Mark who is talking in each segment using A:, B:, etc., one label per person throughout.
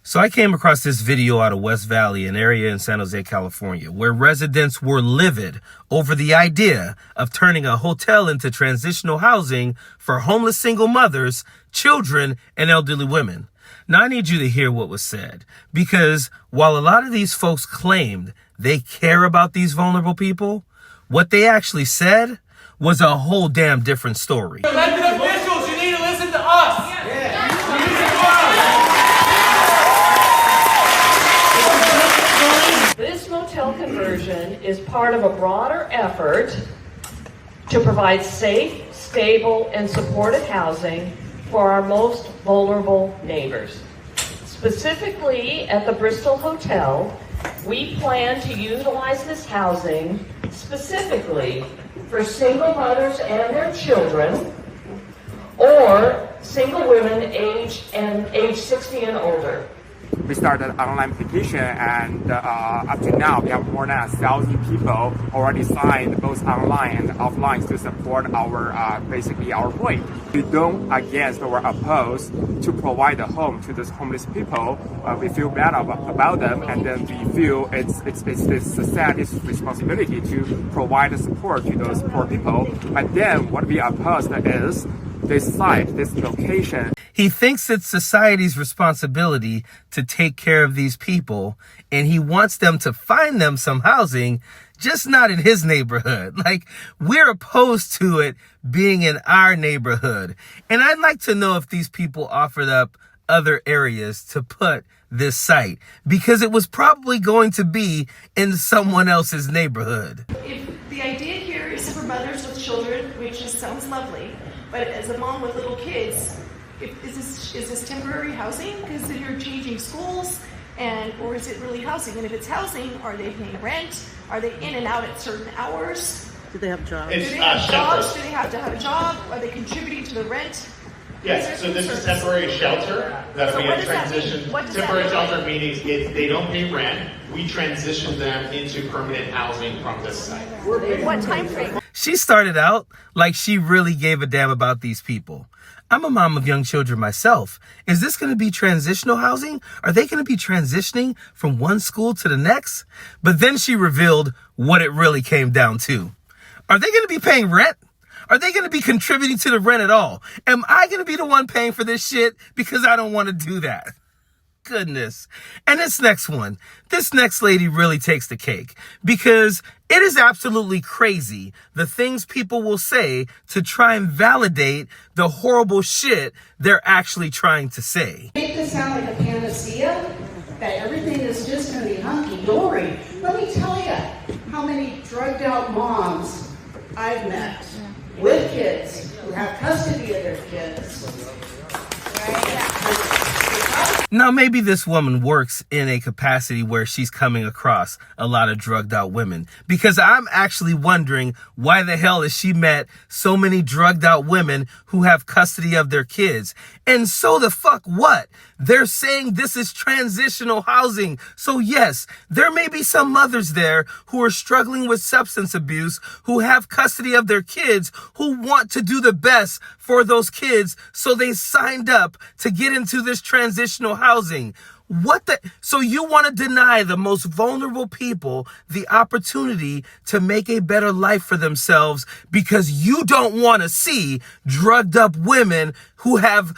A: So I came across this video out of West Valley, an area in San Jose, California, where residents were livid over the idea of turning a hotel into transitional housing for homeless single mothers, children, and elderly women. Now, I need you to hear what was said, because while a lot of these folks claimed they care about these vulnerable people, what they actually said was a whole damn different story.
B: Elected officials, you need to listen to us.
C: This motel conversion is part of a broader effort to provide safe, stable, and supportive housing for our most vulnerable neighbors. Specifically at the Bristol Hotel, we plan to utilize this housing specifically for single mothers and their children, or single women age 60 and older.
D: We started an online application, and up to now we have more than 1,000 people already signed both online and offline to support our basically our point. We don't against or oppose to provide a home to those homeless people. We feel bad about them, and then we feel it's the society's responsibility to provide support to those poor people. But then what we oppose is this site, this location.
A: He thinks it's society's responsibility to take care of these people, and he wants them to find them some housing, just not in his neighborhood. Like, we're opposed to it being in our neighborhood. And I'd like to know if these people offered up other areas to put this site, because it was probably going to be in someone else's neighborhood.
E: If the idea here is for mothers with children, which just sounds lovely, but as a mom with little kids, is this temporary housing because you're changing schools, or is it really housing? And if it's housing, are they paying rent? Are they in and out at certain hours?
F: Do they have jobs?
E: Do they have jobs? Do they have to have a job? Are they contributing to the rent?
G: Yes, so this is temporary shelter that we have transitioned. Temporary shelter meaning they don't pay rent. We transition them into permanent housing from this site.
E: What time frame?
A: She started out like she really gave a damn about these people. I'm a mom of young children myself. Is this going to be transitional housing? Are they going to be transitioning from one school to the next? But then she revealed what it really came down to. Are they going to be paying rent? Are they going to be contributing to the rent at all? Am I going to be the one paying for this shit because I don't want to do that? Goodness. And this next lady really takes the cake, because it is absolutely crazy the things people will say to try and validate the horrible shit they're actually trying to say.
F: Make this sound like a panacea, that everything is just going to be hunky-dory. Let me tell you how many drugged out moms I've met with kids who have custody of their kids.
A: Now, maybe this woman works in a capacity where she's coming across a lot of drugged out women, because I'm actually wondering why the hell has she met so many drugged out women who have custody of their kids? And so the fuck what? They're saying this is transitional housing. So yes, there may be some mothers there who are struggling with substance abuse, who have custody of their kids, who want to do the best for those kids. So they signed up to get into this transitional housing. So you want to deny the most vulnerable people the opportunity to make a better life for themselves because you don't want to see drugged up women who have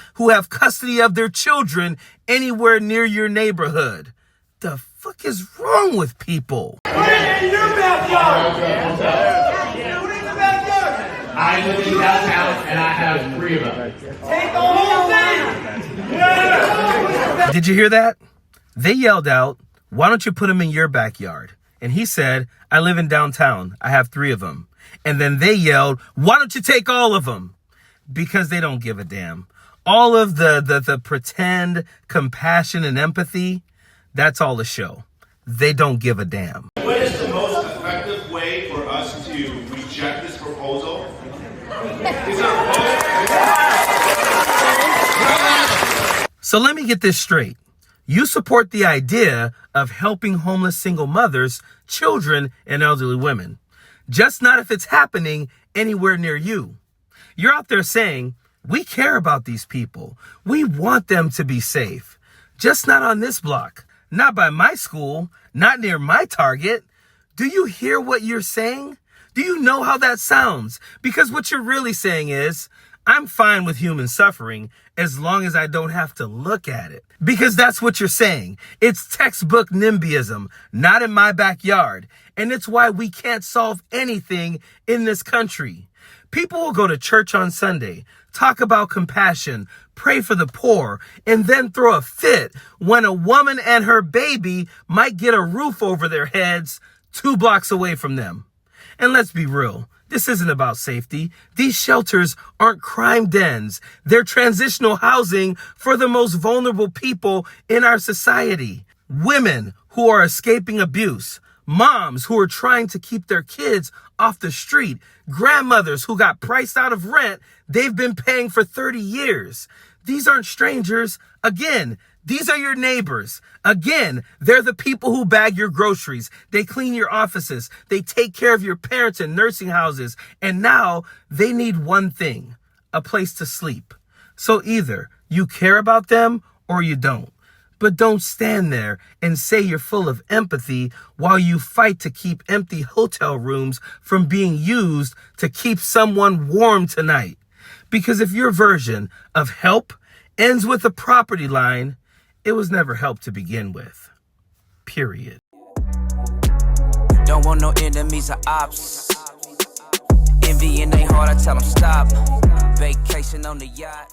A: custody of their children anywhere near your neighborhood. The fuck is wrong with people?
B: Put it in your backyard. Put it in the backyard.
G: I live in downtown and I have 3 of them.
B: Take the whole thing. Yeah.
A: Did you hear that? They yelled out, "Why don't you put them in your backyard?" And he said, "I live in downtown. I have 3 of them." And then they yelled, "Why don't you take all of them?" Because they don't give a damn. All of the pretend compassion and empathy, that's all a show. They don't give a damn.
H: What is the most effective way for us to reject this proposal? Is there
A: So let me get this straight. You support the idea of helping homeless single mothers, children, and elderly women. Just not if it's happening anywhere near you. You're out there saying, we care about these people. We want them to be safe. Just not on this block. Not by my school. Not near my Target. Do you hear what you're saying? Do you know how that sounds? Because what you're really saying is, I'm fine with human suffering as long as I don't have to look at it. Because that's what you're saying. It's textbook NIMBYism, not in my backyard. And it's why we can't solve anything in this country. People will go to church on Sunday, talk about compassion, pray for the poor, and then throw a fit when a woman and her baby might get a roof over their heads 2 blocks away from them. And let's be real. This isn't about safety. These shelters aren't crime dens. They're transitional housing for the most vulnerable people in our society. Women who are escaping abuse. Moms who are trying to keep their kids off the street. Grandmothers who got priced out of rent they've been paying for 30 years. These aren't strangers. Again, these are your neighbors. Again, they're the people who bag your groceries. They clean your offices. They take care of your parents in nursing houses. And now they need one thing, a place to sleep. So either you care about them or you don't. But don't stand there and say you're full of empathy while you fight to keep empty hotel rooms from being used to keep someone warm tonight. Because if your version of help ends with a property line, it was never help to begin with. Period.
I: Don't want no enemies or ops. Envy in their heart, I tell them stop. Vacation on the yacht.